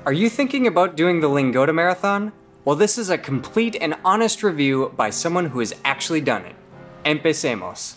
Are you thinking about doing the Lingoda Marathon? Well, this is a complete and honest review by someone who has actually done it. Empecemos.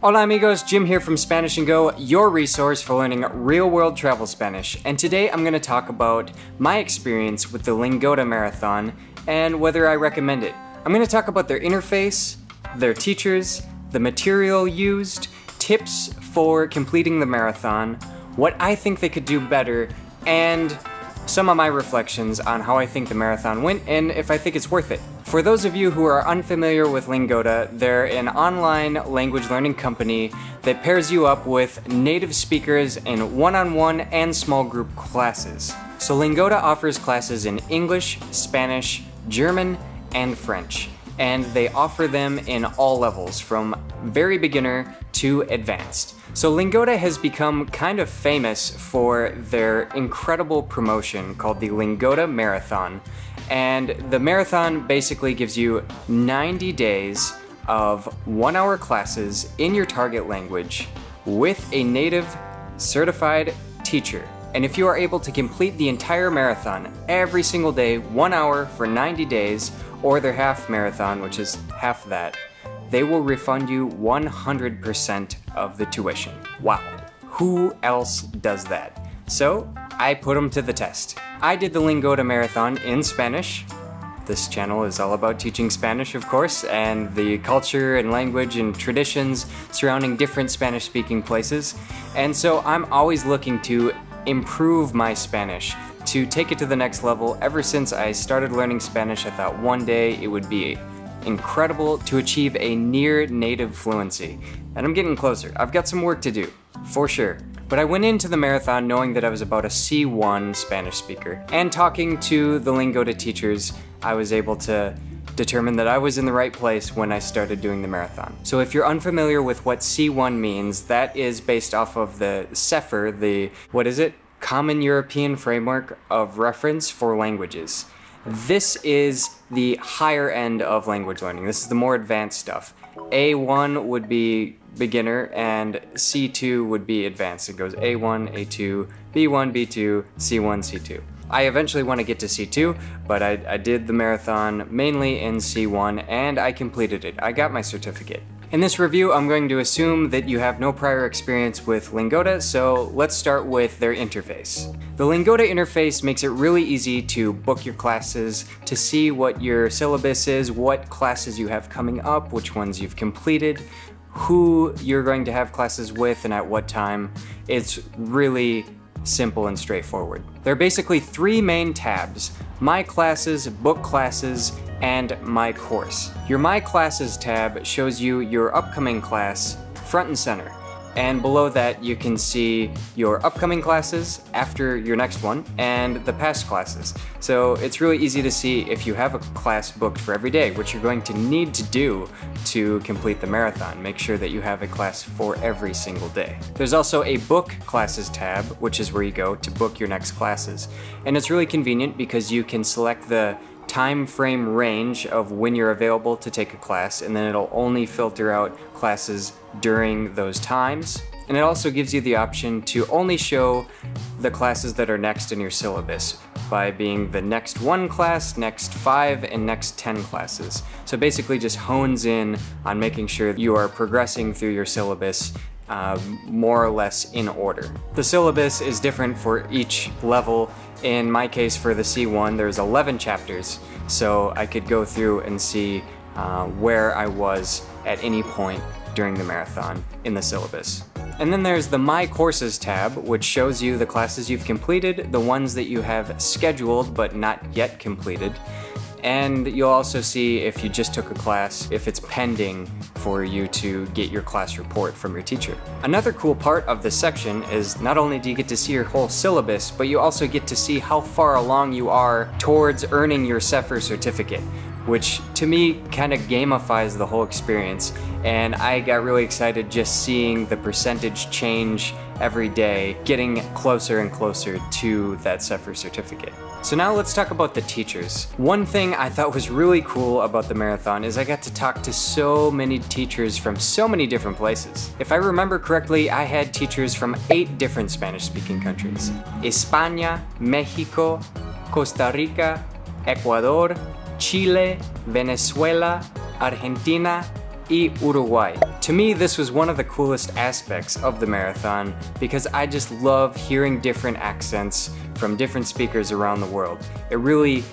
Hola amigos, Jim here from Spanish and Go, your resource for learning real-world travel Spanish. And today I'm going to talk about my experience with the Lingoda Marathon and whether I recommend it. I'm going to talk about their interface, their teachers, the material used, tips for completing the marathon, what I think they could do better, and some of my reflections on how I think the marathon went and if I think it's worth it. For those of you who are unfamiliar with Lingoda, they're an online language learning company that pairs you up with native speakers in one-on-one and small group classes. So Lingoda offers classes in English, Spanish, German, and French. And they offer them in all levels, from very beginner to advanced. So Lingoda has become kind of famous for their incredible promotion called the Lingoda Marathon. And the marathon basically gives you 90 days of 1-hour classes in your target language with a native certified teacher. And if you are able to complete the entire marathon every single day, 1 hour for 90 days, or their half marathon, which is half that, they will refund you 100% of the tuition. Wow, who else does that? So I put them to the test. I did the Lingoda Marathon in Spanish. This channel is all about teaching Spanish, of course, and the culture and language and traditions surrounding different Spanish-speaking places. And so I'm always looking to improve my Spanish, to take it to the next level. Ever since I started learning Spanish, I thought one day it would be incredible to achieve a near native fluency. And I'm getting closer. I've got some work to do, for sure. But I went into the marathon knowing that I was about a C1 Spanish speaker. And talking to the Lingoda teachers, I was able to determine that I was in the right place when I started doing the marathon. So if you're unfamiliar with what C1 means, that is based off of the CEFR, the, what is it? Common European Framework of Reference for Languages. This is the higher end of language learning. This is the more advanced stuff. A1 would be beginner and C2 would be advanced. It goes A1, A2, B1, B2, C1, C2. I eventually want to get to C2, but I did the marathon mainly in C1 and I completed it. I got my certificate. In this review, I'm going to assume that you have no prior experience with Lingoda, so let's start with their interface. The Lingoda interface makes it really easy to book your classes, to see what your syllabus is, what classes you have coming up, which ones you've completed, who you're going to have classes with and at what time. It's really simple and straightforward. There are basically 3 main tabs: My Classes, Book Classes, and My Course. Your My Classes tab shows you your upcoming class front and center. And below that you can see your upcoming classes after your next one and the past classes. So it's really easy to see if you have a class booked for every day, which you're going to need to do to complete the marathon. Make sure that you have a class for every single day. There's also a Book Classes tab, which is where you go to book your next classes. And it's really convenient because you can select the time frame range of when you're available to take a class, and then it'll only filter out classes during those times. And it also gives you the option to only show the classes that are next in your syllabus by being the next 1 class, next 5, and next 10 classes. So basically just hones in on making sure you are progressing through your syllabus more or less in order. The syllabus is different for each level. In my case, for the C1, there's 11 chapters, so I could go through and see where I was at any point during the marathon in the syllabus. And then there's the My Courses tab, which shows you the classes you've completed, the ones that you have scheduled but not yet completed, and you'll also see if you just took a class, if it's pending for you to get your class report from your teacher. Another cool part of this section is not only do you get to see your whole syllabus, but you also get to see how far along you are towards earning your CEFR certificate, which to me kind of gamifies the whole experience and I got really excited just seeing the percentage change every day, getting closer and closer to that CEFR certificate. So now let's talk about the teachers. One thing I thought was really cool about the marathon is I got to talk to so many teachers from so many different places. If I remember correctly, I had teachers from 8 different Spanish-speaking countries: España, Mexico, Costa Rica, Ecuador, Chile, Venezuela, Argentina, y Uruguay. To me, this was one of the coolest aspects of the marathon because I just love hearing different accents from different speakers around the world. It really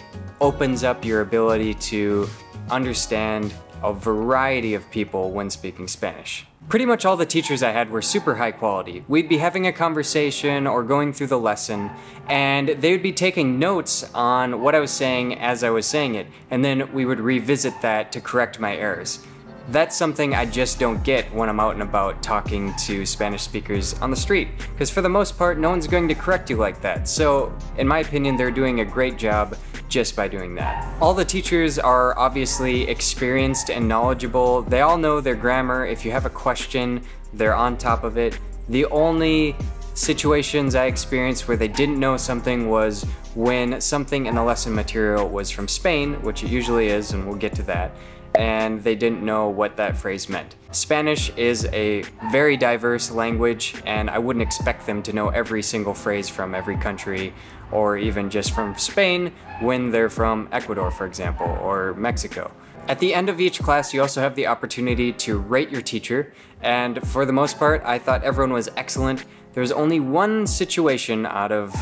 opens up your ability to understand a variety of people when speaking Spanish. Pretty much all the teachers I had were super high quality. We'd be having a conversation or going through the lesson, and they would be taking notes on what I was saying as I was saying it, and then we would revisit that to correct my errors. That's something I just don't get when I'm out and about talking to Spanish speakers on the street, because for the most part, no one's going to correct you like that. So, in my opinion, they're doing a great job just by doing that. All the teachers are obviously experienced and knowledgeable. They all know their grammar. If you have a question, they're on top of it. The only situations I experienced where they didn't know something was when something in the lesson material was from Spain, which it usually is, and we'll get to that, and they didn't know what that phrase meant. Spanish is a very diverse language, and I wouldn't expect them to know every single phrase from every country, or even just from Spain when they're from Ecuador, for example, or Mexico. At the end of each class, you also have the opportunity to rate your teacher, and for the most part, I thought everyone was excellent. There was only one situation out of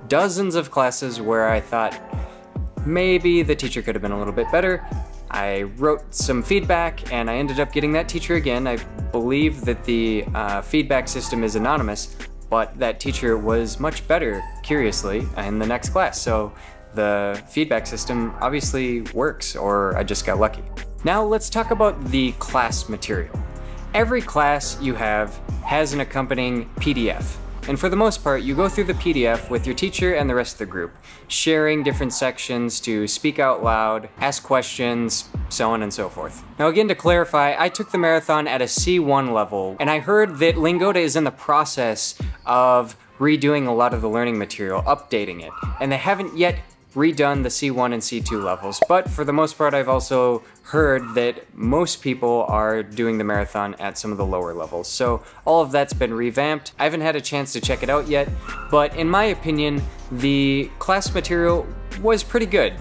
dozens of classes where I thought maybe the teacher could have been a little bit better. I wrote some feedback and I ended up getting that teacher again. I believe that the feedback system is anonymous, but that teacher was much better, curiously, in the next class. So the feedback system obviously works, or I just got lucky. Now let's talk about the class material. Every class you have has an accompanying PDF. And for the most part, you go through the PDF with your teacher and the rest of the group, sharing different sections to speak out loud, ask questions, so on and so forth. Now again, to clarify, I took the marathon at a C1 level, and I heard that Lingoda is in the process of redoing a lot of the learning material, updating it, and they haven't yet redone the C1 and C2 levels, but for the most part I've also heard that most people are doing the marathon at some of the lower levels. So all of that's been revamped. I haven't had a chance to check it out yet, but in my opinion, the class material was pretty good.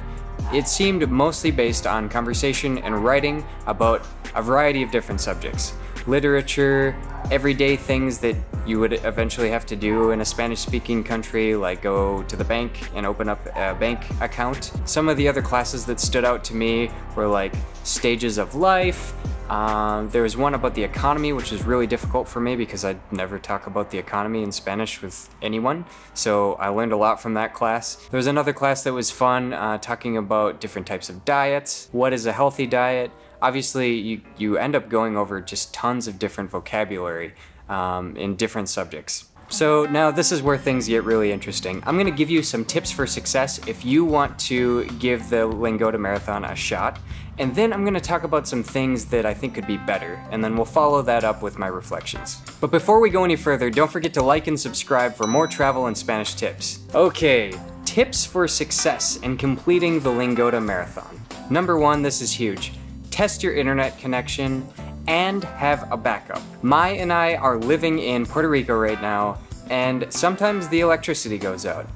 It seemed mostly based on conversation and writing about a variety of different subjects. Literature, everyday things that you would eventually have to do in a Spanish-speaking country, like go to the bank and open up a bank account. Some of the other classes that stood out to me were like stages of life. There was one about the economy, which was really difficult for me because I'd never talk about the economy in Spanish with anyone, so I learned a lot from that class. There was another class that was fun, talking about different types of diets. What is a healthy diet? Obviously, you end up going over just tons of different vocabulary in different subjects. So now this is where things get really interesting. I'm gonna give you some tips for success if you want to give the Lingoda Marathon a shot, and then I'm gonna talk about some things that I think could be better, and then we'll follow that up with my reflections. But before we go any further, don't forget to like and subscribe for more travel and Spanish tips. Okay, tips for success in completing the Lingoda Marathon. Number 1, this is huge. Test your internet connection and have a backup. Mai and I are living in Puerto Rico right now, and sometimes the electricity goes out.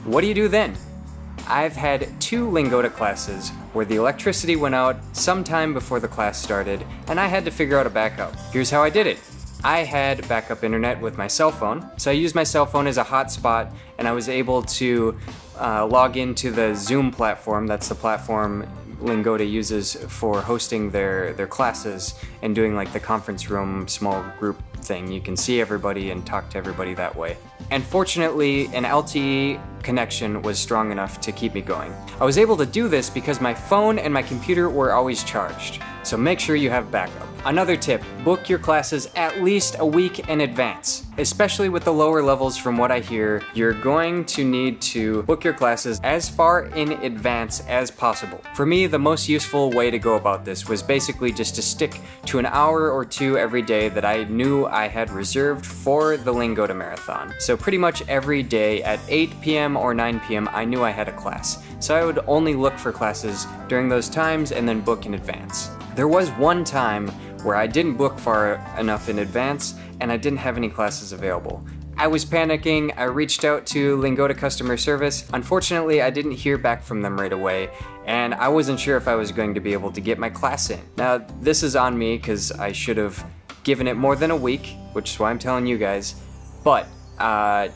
What do you do then? I've had 2 Lingoda classes where the electricity went out sometime before the class started, and I had to figure out a backup. Here's how I did it. I had backup internet with my cell phone, so I used my cell phone as a hotspot, and I was able to log into the Zoom platform. That's the platform Lingoda uses for hosting their classes and doing like the conference room small group thing. You can see everybody and talk to everybody that way. And fortunately, an LTE connection was strong enough to keep me going. I was able to do this because my phone and my computer were always charged, so make sure you have backup. Another tip, book your classes at least a week in advance. Especially with the lower levels, from what I hear, you're going to need to book your classes as far in advance as possible. For me, the most useful way to go about this was basically just to stick to an hour or two every day that I knew I had reserved for the Lingoda Marathon. So pretty much every day at 8 p.m. or 9 p.m. I knew I had a class. So I would only look for classes during those times and then book in advance. There was one time where I didn't book far enough in advance and I didn't have any classes available. I was panicking. I reached out to Lingoda customer service. Unfortunately, I didn't hear back from them right away, and I wasn't sure if I was going to be able to get my class in. Now, this is on me because I should have given it more than a week, which is why I'm telling you guys, but I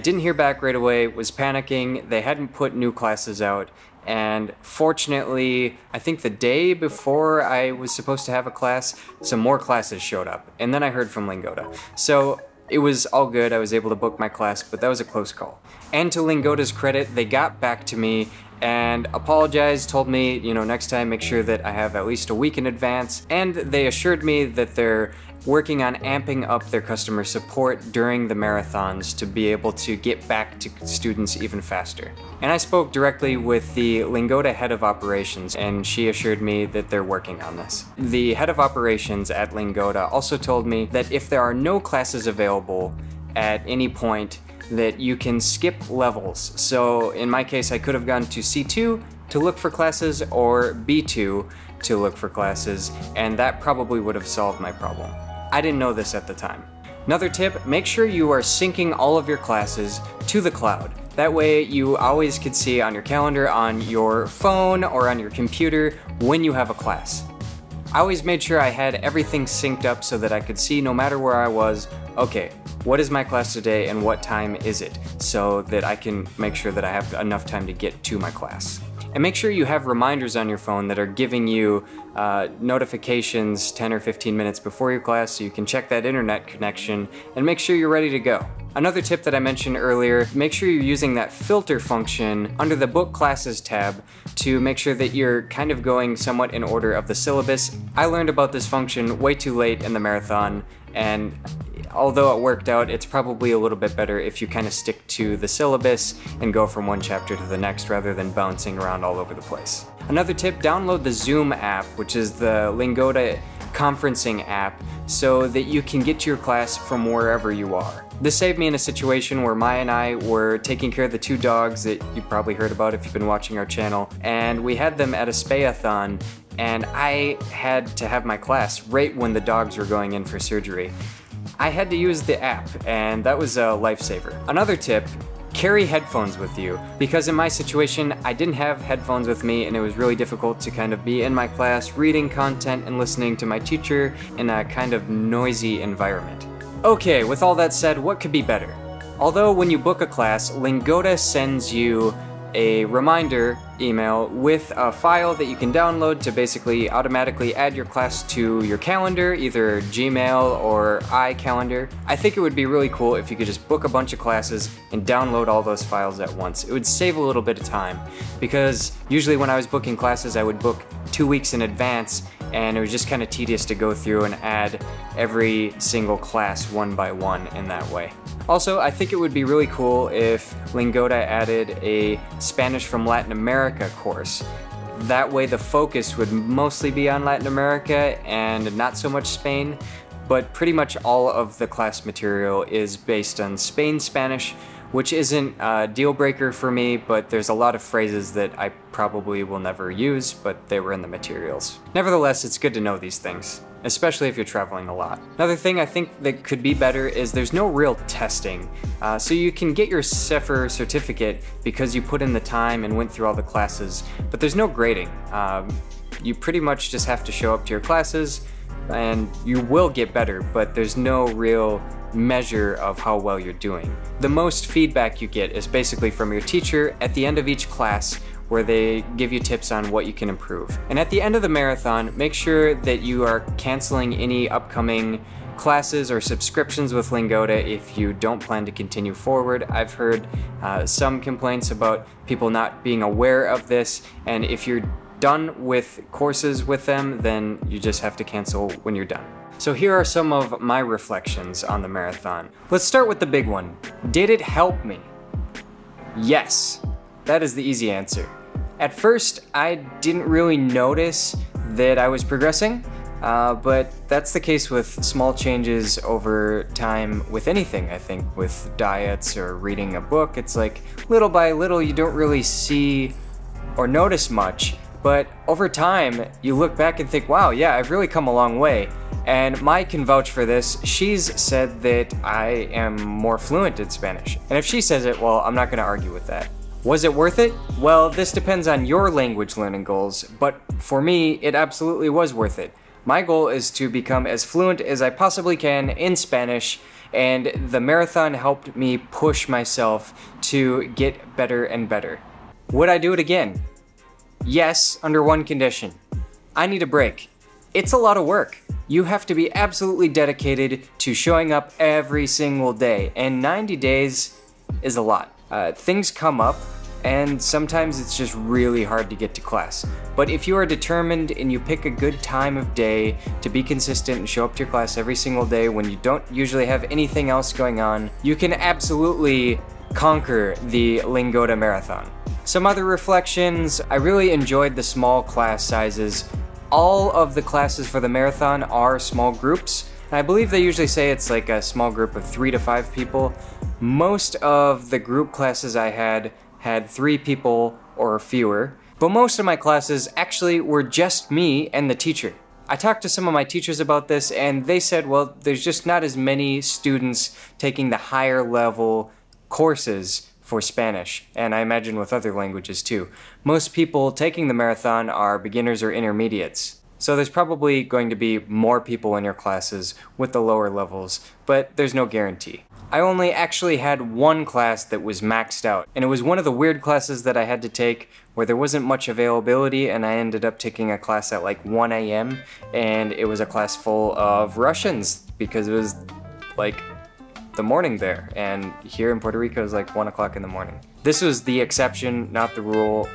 didn't hear back right away, was panicking. They hadn't put new classes out. And fortunately, I think the day before I was supposed to have a class, some more classes showed up. And then I heard from Lingoda. So it was all good. I was able to book my class, but that was a close call. And to Lingoda's credit, they got back to me and apologized, told me, next time make sure that I have at least a week in advance. And they assured me that they're working on amping up their customer support during the marathons to be able to get back to students even faster. And I spoke directly with the Lingoda head of operations, and she assured me that they're working on this. The head of operations at Lingoda also told me that if there are no classes available at any point, that you can skip levels. So in my case, I could have gone to C2 to look for classes or B2 to look for classes, and that probably would have solved my problem. I didn't know this at the time. Another tip, make sure you are syncing all of your classes to the cloud. That way you always could see on your calendar, on your phone, or on your computer when you have a class. I always made sure I had everything synced up so that I could see, no matter where I was, okay, what is my class today and what time is it, so that I can make sure that I have enough time to get to my class. And make sure you have reminders on your phone that are giving you notifications 10 or 15 minutes before your class so you can check that internet connection and make sure you're ready to go. Another tip that I mentioned earlier, make sure you're using that filter function under the Book Classes tab to make sure that you're kind of going somewhat in order of the syllabus. I learned about this function way too late in the marathon, and although it worked out, it's probably a little bit better if you kind of stick to the syllabus and go from one chapter to the next rather than bouncing around all over the place. Another tip, download the Zoom app, which is the Lingoda conferencing app, so that you can get to your class from wherever you are. This saved me in a situation where Maya and I were taking care of the two dogs that you probably heard about if you've been watching our channel, and we had them at a spay-a-thon, and I had to have my class right when the dogs were going in for surgery. I had to use the app, and that was a lifesaver. Another tip, carry headphones with you, because in my situation, I didn't have headphones with me and it was really difficult to kind of be in my class, reading content and listening to my teacher in a kind of noisy environment. Okay, with all that said, what could be better? Although when you book a class, Lingoda sends you a reminder email with a file that you can download to basically automatically add your class to your calendar, either Gmail or iCalendar. I think it would be really cool if you could just book a bunch of classes and download all those files at once. It would save a little bit of time, because usually when I was booking classes I would book 2 weeks in advance, and it was just kind of tedious to go through and add every single class one by one in that way. Also, I think it would be really cool if Lingoda added a Spanish from Latin America course. That way the focus would mostly be on Latin America and not so much Spain, but pretty much all of the class material is based on Spain Spanish, which isn't a deal breaker for me, but there's a lot of phrases that I probably will never use, but they were in the materials. Nevertheless, it's good to know these things, especially if you're traveling a lot. Another thing I think that could be better is there's no real testing. So you can get your CEFR certificate because you put in the time and went through all the classes, but there's no grading. You pretty much just have to show up to your classes and you will get better, but there's no real measure of how well you're doing. The most feedback you get is basically from your teacher at the end of each class, where they give you tips on what you can improve. And at the end of the marathon, make sure that you are canceling any upcoming classes or subscriptions with Lingoda if you don't plan to continue forward. I've heard some complaints about people not being aware of this, and if you're done with courses with them, then you just have to cancel when you're done. So here are some of my reflections on the marathon. Let's start with the big one. Did it help me? Yes, that is the easy answer. At first, I didn't really notice that I was progressing, but that's the case with small changes over time with anything, I think, with diets or reading a book. It's like little by little you don't really see or notice much, but over time you look back and think, wow, yeah, I've really come a long way. And Mai can vouch for this. She's said that I am more fluent in Spanish. And if she says it, well, I'm not gonna argue with that. Was it worth it? Well, this depends on your language learning goals, but for me, it absolutely was worth it. My goal is to become as fluent as I possibly can in Spanish, and the marathon helped me push myself to get better and better. Would I do it again? Yes, under one condition. I need a break. It's a lot of work. You have to be absolutely dedicated to showing up every single day, and 90 days is a lot. Things come up, and sometimes it's just really hard to get to class. But if you are determined and you pick a good time of day to be consistent and show up to your class every single day when you don't usually have anything else going on, you can absolutely conquer the Lingoda Marathon. Some other reflections: I really enjoyed the small class sizes. All of the classes for the marathon are small groups. I believe they usually say it's like a small group of 3 to 5 people. Most of the group classes I had 3 people or fewer, but most of my classes actually were just me and the teacher. I talked to some of my teachers about this, and they said, well, there's just not as many students taking the higher level courses for Spanish, and I imagine with other languages too. Most people taking the marathon are beginners or intermediates. So there's probably going to be more people in your classes with the lower levels, but there's no guarantee. I only actually had one class that was maxed out, and it was one of the weird classes that I had to take where there wasn't much availability, and I ended up taking a class at like 1 a.m. and it was a class full of Russians because it was like the morning there, and here in Puerto Rico is like 1 o'clock in the morning. This was the exception, not the rule,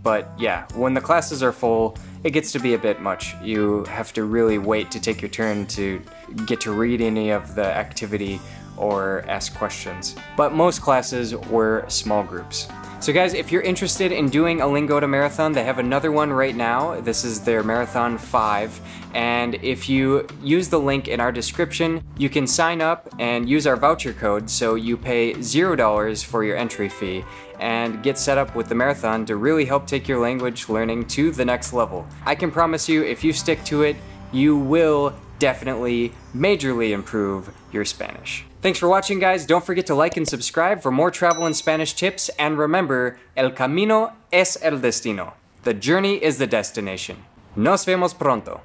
but yeah, when the classes are full, it gets to be a bit much. You have to really wait to take your turn to get to read any of the activity or ask questions. But most classes were small groups. So guys, if you're interested in doing a Lingoda Marathon, they have another one right now. This is their Marathon 5, and if you use the link in our description, you can sign up and use our voucher code, so you pay $0 for your entry fee and get set up with the marathon to really help take your language learning to the next level. I can promise you, if you stick to it, you will definitely majorly improve your Spanish. Thanks for watching, guys. Don't forget to like and subscribe for more travel and Spanish tips, and remember, el camino es el destino. The journey is the destination. Nos vemos pronto.